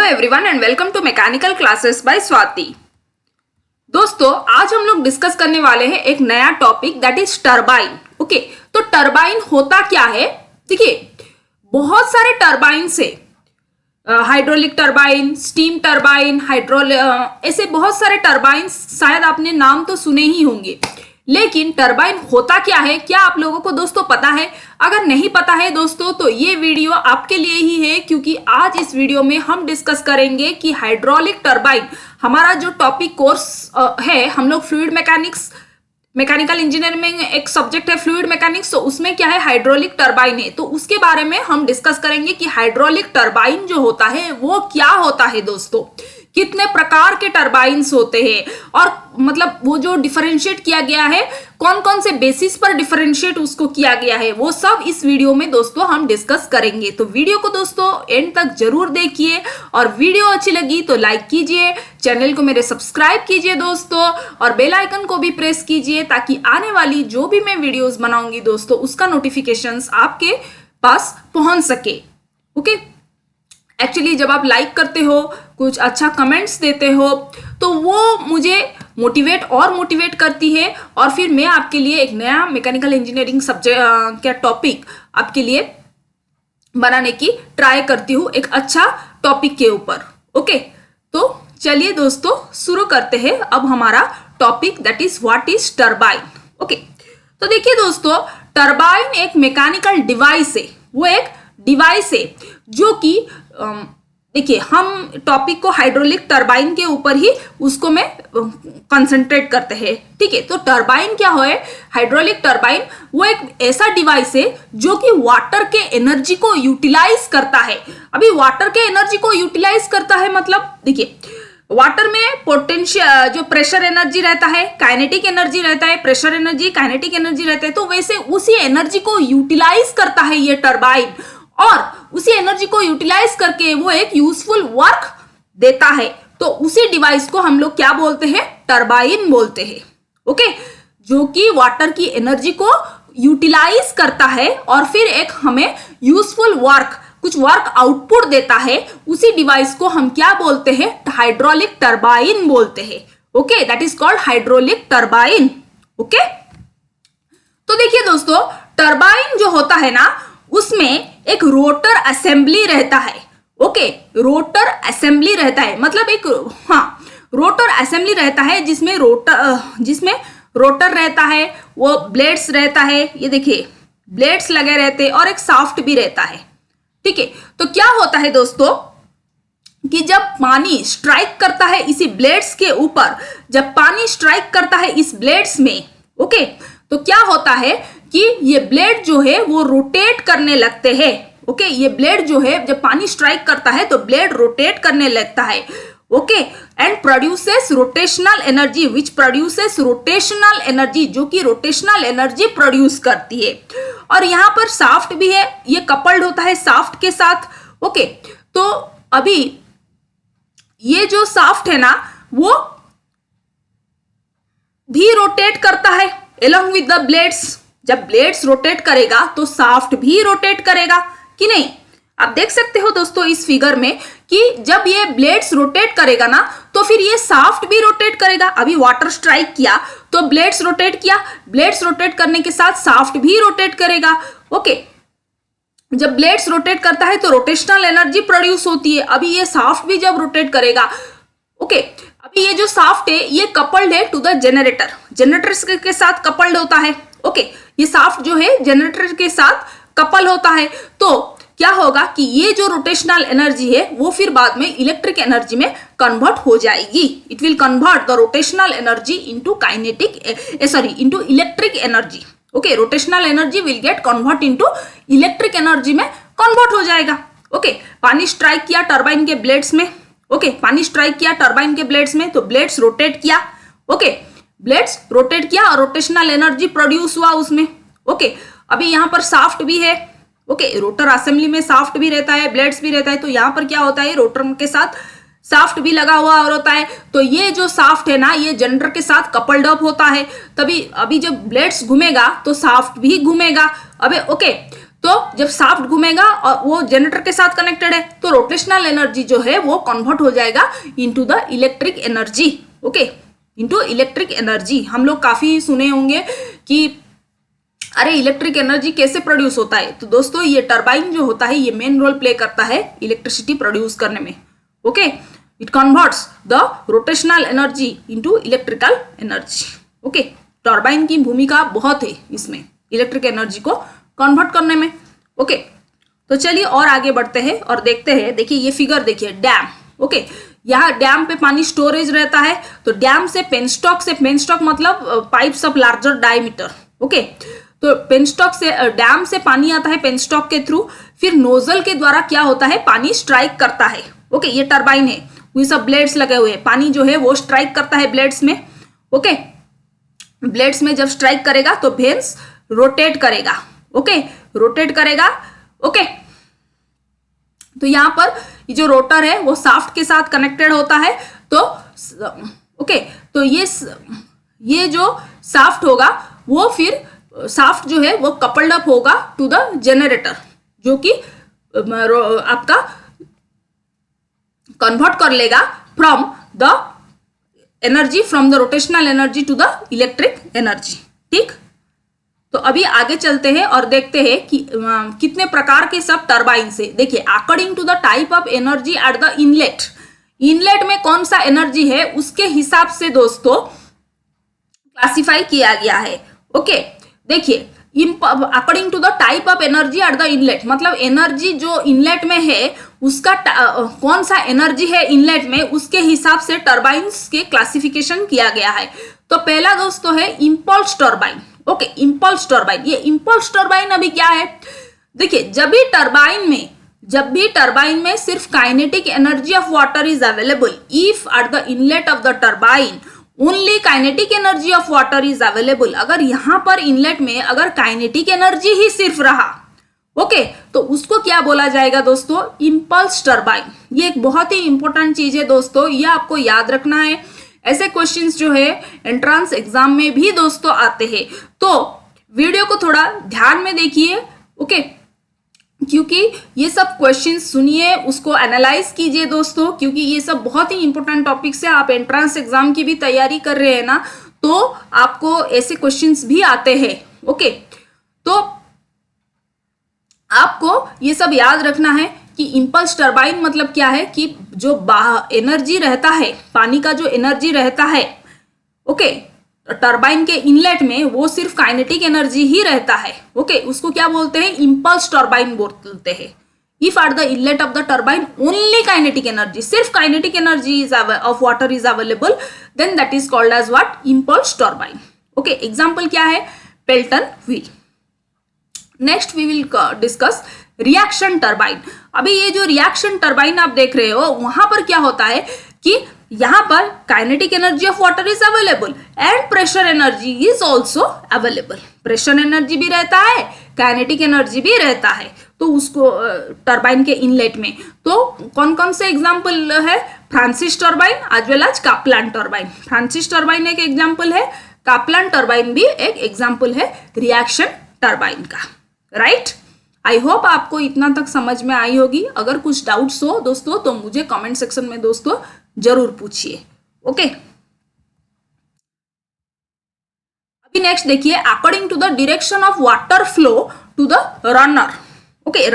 Everyone and welcome to mechanical classes by Swati. दोस्तों, आज हम लोग डिस्कस करने वाले हैं एक नया topic that is turbine. Okay, तो टरबाइन होता क्या है? देखिए, बहुत सारे टरबाइन से हाइड्रोलिक टरबाइन, स्टीम टरबाइन, ऐसे बहुत सारे टरबाइन शायद आपने नाम तो सुने ही होंगे, लेकिन टरबाइन होता क्या है, क्या आप लोगों को दोस्तों पता है? अगर नहीं पता है दोस्तों तो ये वीडियो आपके लिए ही है, क्योंकि आज इस वीडियो में हम डिस्कस करेंगे कि हाइड्रोलिक टरबाइन, हमारा जो टॉपिक कोर्स है, हम लोग फ्लूइड मैकेनिक्स, मैकेनिकल इंजीनियरिंग में एक सब्जेक्ट है फ्लूइड मैकेनिक्स, तो उसमें क्या है, हाइड्रोलिक टरबाइन है। तो उसके बारे में हम डिस्कस करेंगे कि हाइड्रोलिक टरबाइन जो होता है वो क्या होता है दोस्तों, कितने प्रकार के टरबाइन्स होते हैं, और मतलब वो जो डिफरेंशिएट किया गया है, कौन कौन से बेसिस पर डिफरेंशिएट उसको किया गया है, वो सब इस वीडियो में दोस्तों हम डिस्कस करेंगे। तो वीडियो को दोस्तों एंड तक जरूर देखिए, और वीडियो अच्छी लगी तो लाइक कीजिए, चैनल को मेरे सब्सक्राइब कीजिए दोस्तों, और बेल आइकन को भी प्रेस कीजिए ताकि आने वाली जो भी मैं वीडियोस बनाऊंगी दोस्तों उसका नोटिफिकेशंस आपके पास पहुंच सके। ओके, एक्चुअली जब आप लाइक करते हो, कुछ अच्छा कमेंट्स देते हो, तो वो मुझे मोटिवेट करती है, और फिर मैं आपके लिए एक नया मैकेनिकल इंजीनियरिंग सब्जेक्ट का टॉपिक आपके लिए बनाने की ट्राई करती हूँ, एक अच्छा टॉपिक के ऊपर। ओके, तो चलिए दोस्तों शुरू करते हैं अब हमारा topic that is what is turbine. Okay, तो देखिए दोस्तों, टरबाइन एक मैकेनिकल डिवाइस है, वो एक डिवाइस है जो कि देखिए, हम टॉपिक को हाइड्रोलिक टरबाइन के ऊपर ही उसको मैं कंसंट्रेट करते हैं। ठीक है, तो टरबाइन क्या है? हाइड्रोलिक टरबाइन वो एक ऐसा डिवाइस है जो कि वाटर के एनर्जी को यूटिलाइज करता है। अभी वाटर के एनर्जी को यूटिलाइज करता है मतलब, देखिए, वाटर में पोटेंशियल जो प्रेशर एनर्जी रहता है, काइनेटिक एनर्जी रहता है, प्रेशर एनर्जी, काइनेटिक एनर्जी रहता है, तो वैसे उसी एनर्जी को यूटिलाइज करता है ये टरबाइन, और उसी एनर्जी को यूटिलाइज करके वो एक यूजफुल वर्क देता है। तो उसी डिवाइस को हम लोग क्या बोलते हैं? टरबाइन बोलते हैं। ओके, जो कि वाटर की एनर्जी को यूटिलाइज करता है और फिर एक हमें यूजफुल वर्क, कुछ वर्क आउटपुट देता है, उसी डिवाइस को हम क्या बोलते हैं? हाइड्रोलिक टरबाइन बोलते हैं। Okay, that is called hydraulic turbine. Okay, तो देखिए दोस्तों, टरबाइन जो होता है ना, उसमें एक रोटर असेंबली रहता है। ओके, रोटर असेंबली रहता है, मतलब एक रोटर असेंबली रहता है जिसमें रोटर रहता है, वो ब्लेड्स रहता है, ये देखिए ब्लेड्स लगे रहते हैं, और एक शाफ्ट भी रहता है। ठीक है, तो क्या होता है दोस्तों कि जब पानी स्ट्राइक करता है इसी ब्लेड्स के ऊपर, जब पानी स्ट्राइक करता है इस ब्लेड्स में, ओके, तो क्या होता है कि ये ब्लेड जो है वो रोटेट करने लगते हैं। ओके, ये ब्लेड जो है जब पानी स्ट्राइक करता है तो ब्लेड रोटेट करने लगता है। Okay, and produces rotational energy, which produces rotational energy, जो कि रोटेशनल एनर्जी प्रोड्यूस करती है। और यहाँ पर शाफ्ट भी है, ये कपल्ड होता है शाफ्ट के साथ। ओके, तो अभी ये जो शाफ्ट है ना, वो भी रोटेट करता है along with the blades। जब ब्लेड्स रोटेट करेगा तो शाफ्ट भी रोटेट करेगा कि नहीं? आप देख सकते हो दोस्तों इस फिगर में कि जब ये ब्लेड्स रोटेट करेगा ना, तो फिर ये शाफ्ट भी रोटेट करेगा। अभी वाटर स्ट्राइक किया तो ब्लेड्स रोटेट किया, ब्लेड्स रोटेट करने के साथ शाफ्ट भी रोटेट करेगा। ओके, जब ब्लेड्स रोटेट करता है तो रोटेशनल एनर्जी प्रोड्यूस होती है। अभी ये शाफ्ट भी जब रोटेट करेगा, ओके, अभी ये जो शाफ्ट है ये कपल्ड है टू द जनरेटर, जनरेटर के साथ कपल्ड होता है। ओके, ये शाफ्ट जो है जनरेटर के साथ कपल होता है, तो क्या होगा कि ये जो रोटेशनल एनर्जी है वो फिर बाद में इलेक्ट्रिक एनर्जी में कन्वर्ट हो जाएगी। It will convert the rotational energy into into electric energy. Okay, rotational energy will get convert into electric energy में कन्वर्ट हो जाएगा। ओके, पानी स्ट्राइक किया टरबाइन के ब्लेड्स में, ओके, पानी स्ट्राइक किया टरबाइन के ब्लेड्स में, तो ब्लेड्स रोटेट किया। ओके, ब्लेड्स रोटेट किया और रोटेशनल एनर्जी प्रोड्यूस हुआ उसमें। ओके, अभी यहाँ पर शाफ्ट भी है। ओके, रोटर असेंबली में शाफ्ट भी रहता है, ब्लेड्स भी रहता है, तो यहाँ पर क्या होता है, रोटर के साथ शाफ्ट भी लगा हुआ होता है। तो ये जो शाफ्ट है ना, ये जनरेटर के साथ कपल्ड अप होता है, तभी अभी जब ब्लेड्स घूमेगा तो शाफ्ट भी घूमेगा। अबे ओके, तो जब शाफ्ट घूमेगा और वो जनरेटर के साथ कनेक्टेड है तो रोटेशनल एनर्जी जो है वो कन्वर्ट हो जाएगा into the electric energy. Okay, into electric energy. हम लोग काफी सुने होंगे कि अरे इलेक्ट्रिक एनर्जी कैसे प्रोड्यूस होता है, तो दोस्तों ये टरबाइन जो होता है ये मेन रोल प्ले करता है इलेक्ट्रिसिटी प्रोड्यूस करने में। Okay, it converts the rotational energy into electrical energy. Okay, turbine की भूमिका बहुत है इसमें इलेक्ट्रिक एनर्जी को कन्वर्ट करने में। ओके, तो चलिए और आगे बढ़ते हैं और देखते हैं। देखिए ये फिगर देखिए, डैम। ओके, यहाँ डैम पे पानी स्टोरेज रहता है, तो डैम से पेनस्टॉक मतलब pipes of larger diameter. Okay, तो पेनस्टॉक से डैम से पानी आता है पेनस्टॉक के थ्रू, फिर नोजल के द्वारा क्या होता है, पानी स्ट्राइक करता है। ओके, ये टरबाइन है, ये सब ब्लेड्स लगे हुए हैं, पानी जो है वो स्ट्राइक करता है ब्लेड्स में। ओके, ब्लेड्स में जब स्ट्राइक करेगा तो वेन्स रोटेट करेगा। ओके, रोटेट करेगा। ओके, तो यहां पर ये जो रोटर है वो शाफ्ट के साथ कनेक्टेड होता है। तो ओके, तो ये जो शाफ्ट होगा वो फिर शाफ्ट जो है वो कपल्ड अप होगा टू द जनरेटर, जो कि आपका कन्वर्ट कर लेगा from the energy, from the rotational energy to the electric energy. ठीक, तो अभी आगे चलते हैं और देखते हैं कि कितने प्रकार के सब टरबाइन से। देखिए, according to the type of energy at the inlet में कौन सा एनर्जी है उसके हिसाब से दोस्तों क्लासिफाई किया गया है। ओके, देखिए according to the type of energy at the inlet, मतलब एनर्जी जो इनलेट में है उसका कौन सा एनर्जी है इनलेट में, उसके हिसाब से टरबाइन्स के क्लासिफिकेशन किया गया है। तो पहला दोस्तों है impulse turbine. Okay, impulse turbine. ये इंपल्स टरबाइन अभी क्या है, देखिए जब भी टरबाइन में सिर्फ kinetic energy of water is available, if at the inlet of the turbine only kinetic energy of water is available, अगर यहां पर इनलेट में अगर काइनेटिक एनर्जी ही सिर्फ रहा, ओके, तो उसको क्या बोला जाएगा दोस्तों, इंपल्स टरबाइन। ये एक बहुत ही इंपॉर्टेंट चीज है दोस्तों, ये आपको याद रखना है। ऐसे क्वेश्चंस जो है एंट्रेंस एग्जाम में भी दोस्तों आते हैं, तो वीडियो को थोड़ा ध्यान में देखिए। ओके, क्योंकि ये सब क्वेश्चंस सुनिए, उसको एनालाइज कीजिए दोस्तों, क्योंकि ये सब बहुत ही इंपॉर्टेंट टॉपिक्स है। आप एंट्रेंस एग्जाम की भी तैयारी कर रहे हैं ना, तो आपको ऐसे क्वेश्चंस भी आते हैं। ओके, तो आपको ये सब याद रखना है कि इंपल्स टरबाइन मतलब क्या है कि जो एनर्जी रहता है, पानी का जो एनर्जी रहता है, ओके, टरबाइन के इनलेट में वो सिर्फ काइनेटिक एनर्जी ही रहता है। ओके, उसको क्या बोलते हैं, इंपल्स टरबाइन बोलते हैं। If at the inlet of the turbine only kinetic energy, सिर्फ kinetic energy of water is available, then that is called as what, impulse turbine. Okay, example क्या है, Pelton wheel. Next we will discuss reaction turbine. अभी ये जो reaction turbine आप देख रहे हो, वहां पर क्या होता है कि यहां पर kinetic energy of water is available and pressure energy is also available. Pressure energy भी रहता है, काइनेटिक एनर्जी भी रहता है, तो उसको टरबाइन के इनलेट में तो कौन कौन से एग्जाम्पल है, Francis turbine as well as Kaplan turbine. Francis turbine एक एग्जाम्पल है, काप्लान टरबाइन भी एक एग्जाम्पल है रिएक्शन टरबाइन का। राइट, आई होप आपको इतना तक समझ में आई होगी। अगर कुछ डाउट्स हो दोस्तों तो मुझे कमेंट सेक्शन में दोस्तों जरूर पूछिए। ओके, अभी नेक्स्ट देखिए, according to the direction of water flow to the runner. Okay,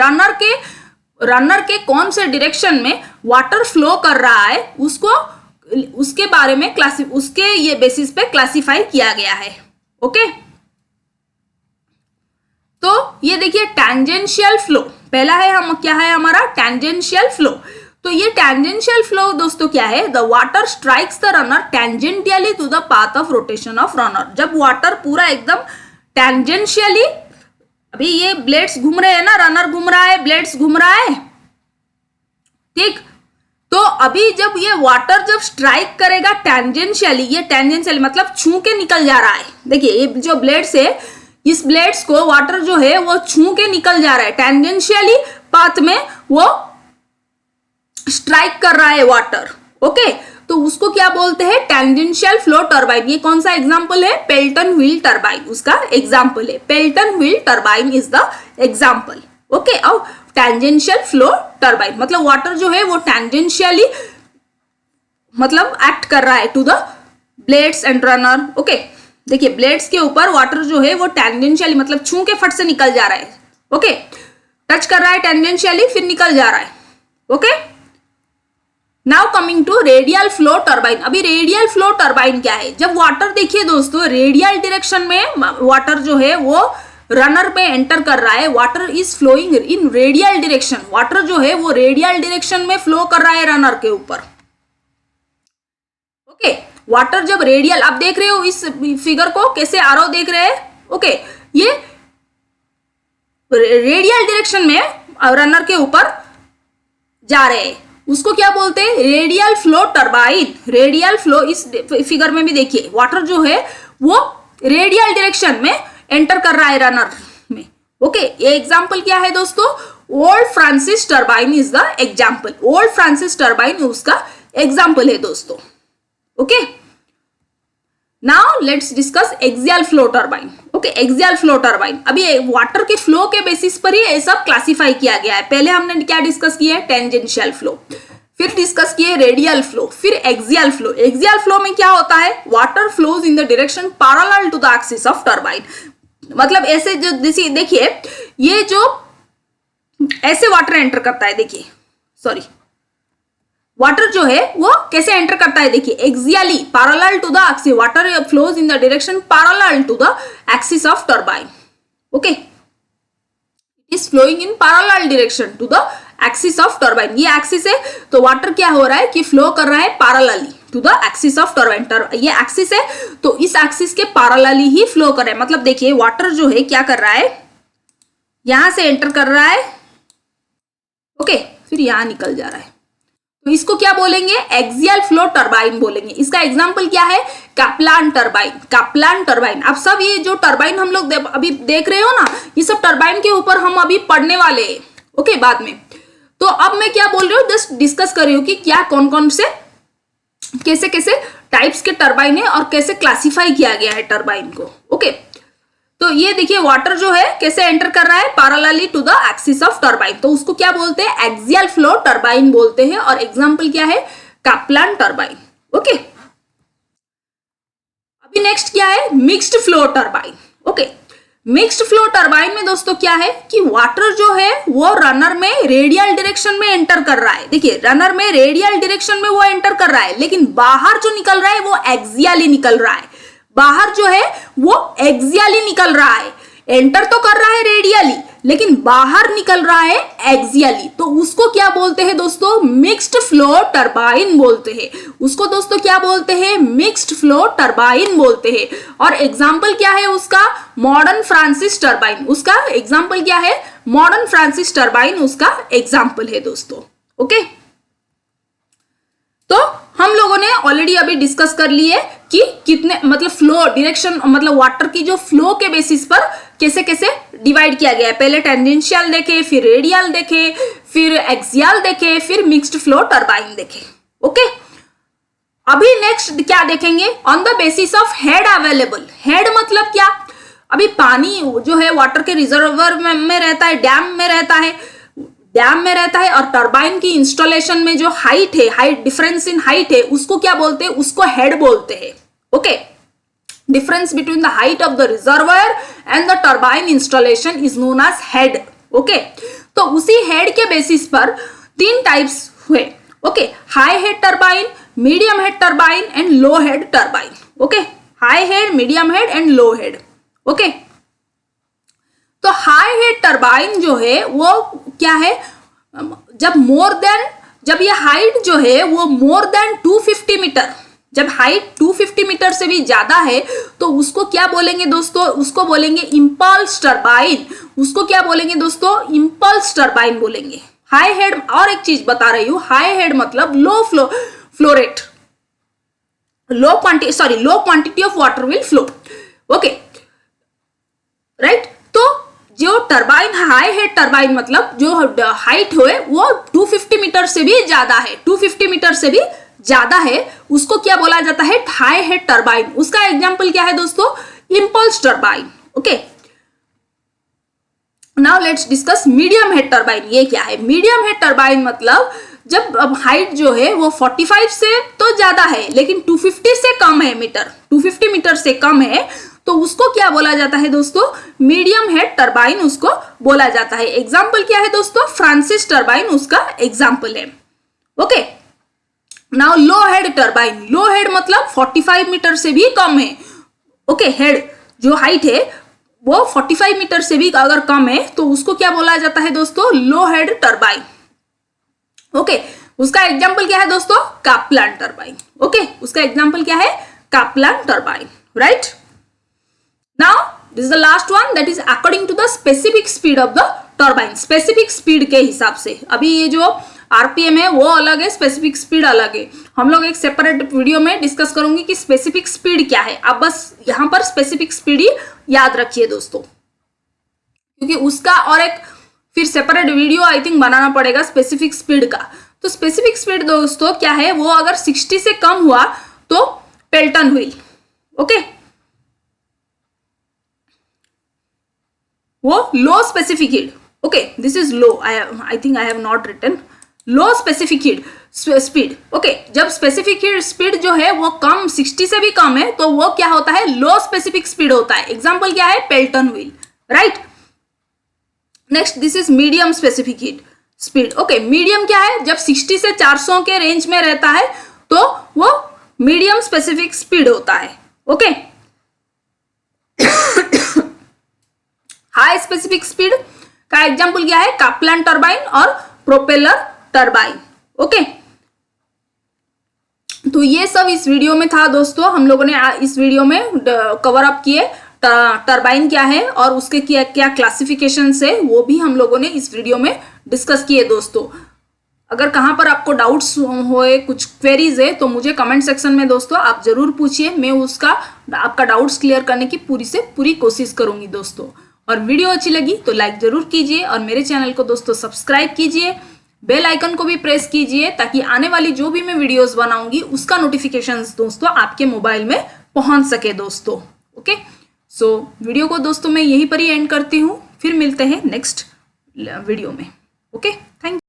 runner के कौन से डायरेक्शन में वाटर फ्लो कर रहा है उसके बारे में उसके ये बेसिस पे क्लासिफाई किया गया है। ओके, तो ये देखिए टैंजेंशियल फ्लो पहला है, हम क्या है हमारा टैंजेंशियल फ्लो। तो ये टैंजेंशियल फ्लो दोस्तों क्या है, the water strikes the runner tangentially to the path of rotation of runner. जब वाटर पूरा एकदम टैंजेंशियली, अभी ये ब्लेड्स घूम रहे हैं ना, रनर घूम रहा है, ब्लेड्स घूम रहा है, ठीक, तो अभी जब ये वाटर जब स्ट्राइक करेगा टैंजेंशियली, ये टैंजेंशियली मतलब छू के निकल जा रहा है। देखिए ये जो ब्लेड्स है, इस ब्लेड्स को वाटर जो है वो छू के निकल जा रहा है, टैंजेंशियली पाथ में वो स्ट्राइक कर रहा है वाटर। ओके, तो उसको क्या बोलते हैं, टेंजेंशियल फ्लो टरबाइन। ये कौन सा एग्जांपल है, पेल्टन व्हील टरबाइन उसका एग्जांपल है। Pelton wheel turbine is the example. Okay, अब टेंजेंशियल फ्लो टरबाइन मतलब वाटर जो है वो टेंजेंशियली मतलब एक्ट कर रहा है to the blades and runner. Okay, देखिए ब्लेड्स के ऊपर वाटर जो है वो टेंजेंशियली मतलब छू के फट से निकल जा रहा है। ओके, टच कर रहा है टेंजेंशियली, फिर निकल जा रहा है। Okay, now coming to radial flow turbine. अभी रेडियल फ्लो टरबाइन क्या है, जब वाटर देखिए दोस्तों रेडियल डायरेक्शन में वाटर जो है वो रनर पे एंटर कर रहा है, water is flowing in radial direction, water जो है वो रेडियल डायरेक्शन में फ्लो कर रहा है रनर के ऊपर। ओके, वाटर जब रेडियल, आप देख रहे हो इस फिगर को कैसे आरो देख रहे हैं। ओके, ये रेडियल डायरेक्शन में रनर के ऊपर जा रहे हैं, उसको क्या बोलते हैं, radial flow turbine. Radial flow, इस फिगर में भी देखिए वाटर जो है वो रेडियल डायरेक्शन में एंटर कर रहा है रनर में। ओके, ये एग्जांपल क्या है दोस्तों, old Francis turbine is the example. Old Francis turbine उसका एग्जांपल है दोस्तों। Okay, now let's discuss axial flow turbine. Okay, axial flow turbine, अभी वाटर के फ्लो के बेसिस पर ही ये सब क्लासिफाई किया गया है। पहले हमने क्या डिस्कस किया है, टेंजेंशियल फ्लो, फिर डिस्कस किए रेडियल फ्लो, फिर एक्सियल फ्लो। एक्सियल फ्लो में क्या होता है, water flows in the direction parallel to the axis of turbine. मतलब ऐसे जो देखिए ये जो ऐसे वाटर एंटर करता है, देखिए सॉरी वाटर जो है वो कैसे एंटर करता है, देखिए axially parallel to the axis, water flows in the direction parallel to the axis of turbine. Okay, it is flowing in parallel direction to the axis of turbine. ये axis है तो वाटर क्या हो रहा है कि फ्लो कर रहा है parallelly to the axis of turbine. ये एक्सिस है तो इस एक्सिस के पैरेलली ही फ्लो कर रहा है। मतलब देखिए वाटर जो है क्या कर रहा है, यहां से एंटर कर रहा है, ओके, फिर यहां निकल जा रहा है, तो इसको क्या बोलेंगे, एक्सियल फ्लो टरबाइन बोलेंगे। इसका एग्जांपल क्या है, कैप्लान टरबाइन। कैप्लान टरबाइन, अब सब ये जो टरबाइन हम लोग अभी देख रहे हो ना, ये सब टरबाइन के ऊपर हम अभी पढ़ने वाले हैं। ओके, बाद में। तो अब मैं क्या बोल रही हूँ, जस्ट डिस्कस कर रही हूँ कि क्या कौन कौन से कैसे कैसे टाइप्स के टरबाइन है और कैसे क्लासिफाई किया गया है टरबाइन को। ओके, तो ये देखिए वाटर जो है कैसे एंटर कर रहा है, parallelly to the axis of turbine, तो उसको क्या बोलते हैं, एक्सियल फ्लो टरबाइन बोलते हैं। और एग्जांपल क्या है, कैप्लान टरबाइन। ओके, अभी नेक्स्ट क्या है, mixed flow turbine. Okay, mixed flow turbine में दोस्तों क्या है कि वाटर जो है वो रनर में रेडियल डायरेक्शन में एंटर कर रहा है। देखिए रनर में रेडियल डायरेक्शन में वो एंटर कर रहा है, लेकिन बाहर जो निकल रहा है वो एक्सियली निकल रहा है। बाहर जो है वो एक्सियली निकल रहा है, एंटर तो कर रहा है रेडियली लेकिन बाहर निकल रहा है एक्सियली, तो उसको क्या बोलते हैं दोस्तों, मिक्स्ड फ्लो टरबाइन बोलते हैं। उसको दोस्तों क्या बोलते हैं, मिक्स्ड फ्लो टरबाइन बोलते हैं। और एग्जांपल क्या है उसका, मॉडर्न फ्रांसिस टरबाइन। उसका एग्जांपल क्या है, मॉडर्न फ्रांसिस टरबाइन उसका एग्जांपल है दोस्तों। ओके, तो हम लोगों ने ऑलरेडी अभी डिस्कस कर लिए कि कितने मतलब फ्लो डायरेक्शन मतलब वाटर की जो फ्लो के बेसिस पर कैसे कैसे डिवाइड किया गया है। पहले टेंजेंशियल देखे, फिर रेडियल देखे, फिर एक्सियल देखे, फिर मिक्स्ड फ्लो टरबाइन देखे। ओके, अभी नेक्स्ट क्या देखेंगे, on the basis of head available. Head मतलब क्या, अभी पानी जो है वाटर के रिजर्वर में रहता है, डैम में रहता है और टरबाइन की इंस्टॉलेशन में जो हाइट है, हाइट डिफरेंस इन हाइट है, उसको क्या बोलते हैं, उसको हेड बोलते हैं। Okay, difference between the height of the reservoir and the turbine installation is known as head. Okay, तो उसी हेड के बेसिस पर तीन टाइप्स हुए। Okay, high head turbine, medium head turbine and low head turbine. Okay, high head, medium head and low head. Okay, तो high head turbine जो है वो क्या है, जब ये हाइट जो है वो मोर देन 250 मीटर, जब हाइट 250 मीटर से भी ज्यादा है तो उसको क्या बोलेंगे दोस्तों, उसको बोलेंगे इंपल्स टरबाइन। उसको क्या बोलेंगे दोस्तों, इंपल्स टरबाइन बोलेंगे। हाई हेड, और एक चीज बता रही हूं, हाई हेड मतलब low flow rate, low quantity of water will flow. Okay, right, तो जो टरबाइन हाई हेड टरबाइन मतलब जो हाइट है वो 250 मीटर से भी ज्यादा है, 250 मीटर से भी ज्यादा है उसको क्या बोला जाता है, हाई हेड टरबाइन। उसका एग्जांपल क्या है दोस्तों, impulse turbine. Okay, now let's discuss medium head turbine. ये क्या है, मीडियम हेड टरबाइन मतलब जब अब हाइट जो है वो 45 से तो ज्यादा है लेकिन 250 से कम है मीटर, 250 मीटर से कम है, तो उसको क्या बोला जाता है दोस्तों, मीडियम हेड टरबाइन उसको बोला जाता है। एग्जाम्पल क्या है दोस्तों, फ्रांसिस टरबाइन उसका एग्जाम्पल है। ओके, नाउ लो हेड टरबाइन। लो हेड मतलब 45 मीटर से भी कम है। ओके, हेड जो हाइट है वो 45 मीटर से भी अगर कम है तो उसको क्या बोला जाता है दोस्तों, लो हेड टरबाइन। ओके, उसका एग्जाम्पल क्या है दोस्तों, काप्लान टरबाइन। ओके, उसका एग्जाम्पल क्या है, Kaplan turbine, right. Now this is the last one, that is according to the specific speed of the turbine. Specific speed के हिसाब से, अभी ये जो आरपीएम है वो अलग है, स्पेसिफिक स्पीड अलग है। हम लोग एक सेपरेट वीडियो में डिस्कस करूंगी कि स्पेसिफिक स्पीड क्या है। आप बस यहां पर स्पेसिफिक स्पीड ही याद रखिए दोस्तों, क्योंकि उसका और एक फिर सेपरेट वीडियो आई थिंक बनाना पड़ेगा स्पेसिफिक स्पीड का। तो स्पेसिफिक स्पीड दोस्तों क्या है, वो अगर 60 से कम हुआ तो पेल्टन व्हील। ओके, वो low specific heat. Okay, this is low, I think I have not written low specific heat speed. Okay, जब स्पेसिफिक हीट स्पीड जो है वो कम 60 से भी कम है तो वो क्या होता है, लो स्पेसिफिक स्पीड होता है। एग्जाम्पल क्या है, Pelton wheel, right. Next, this is medium specific heat speed. Okay, medium क्या है, जब 60 से 400 के रेंज में रहता है तो वो मीडियम स्पेसिफिक स्पीड होता है। ओके, हाई स्पेसिफिक स्पीड का एग्जांपल क्या है, काप्लान टरबाइन और प्रोपेलर टरबाइन। ओके, तो ये सब इस वीडियो में था दोस्तों। हम लोगों ने इस वीडियो में कवर अप किए टरबाइन क्या है और उसके क्या क्या क्लासिफिकेशन है, वो भी हम लोगों ने इस वीडियो में डिस्कस किए दोस्तों। अगर कहाँ पर आपको डाउट्स होए, कुछ क्वेरीज है, तो मुझे कमेंट सेक्शन में दोस्तों आप जरूर पूछिए। मैं उसका आपका डाउट्स क्लियर करने की पूरी से पूरी कोशिश करूंगी दोस्तों। और वीडियो अच्छी लगी तो लाइक जरूर कीजिए और मेरे चैनल को दोस्तों सब्सक्राइब कीजिए, बेल आइकन को भी प्रेस कीजिए ताकि आने वाली जो भी मैं वीडियोस बनाऊंगी उसका नोटिफिकेशंस दोस्तों आपके मोबाइल में पहुंच सके दोस्तों। ओके, सो वीडियो को दोस्तों मैं यहीं पर ही एंड करती हूँ, फिर मिलते हैं नेक्स्ट वीडियो में। Okay, thank you.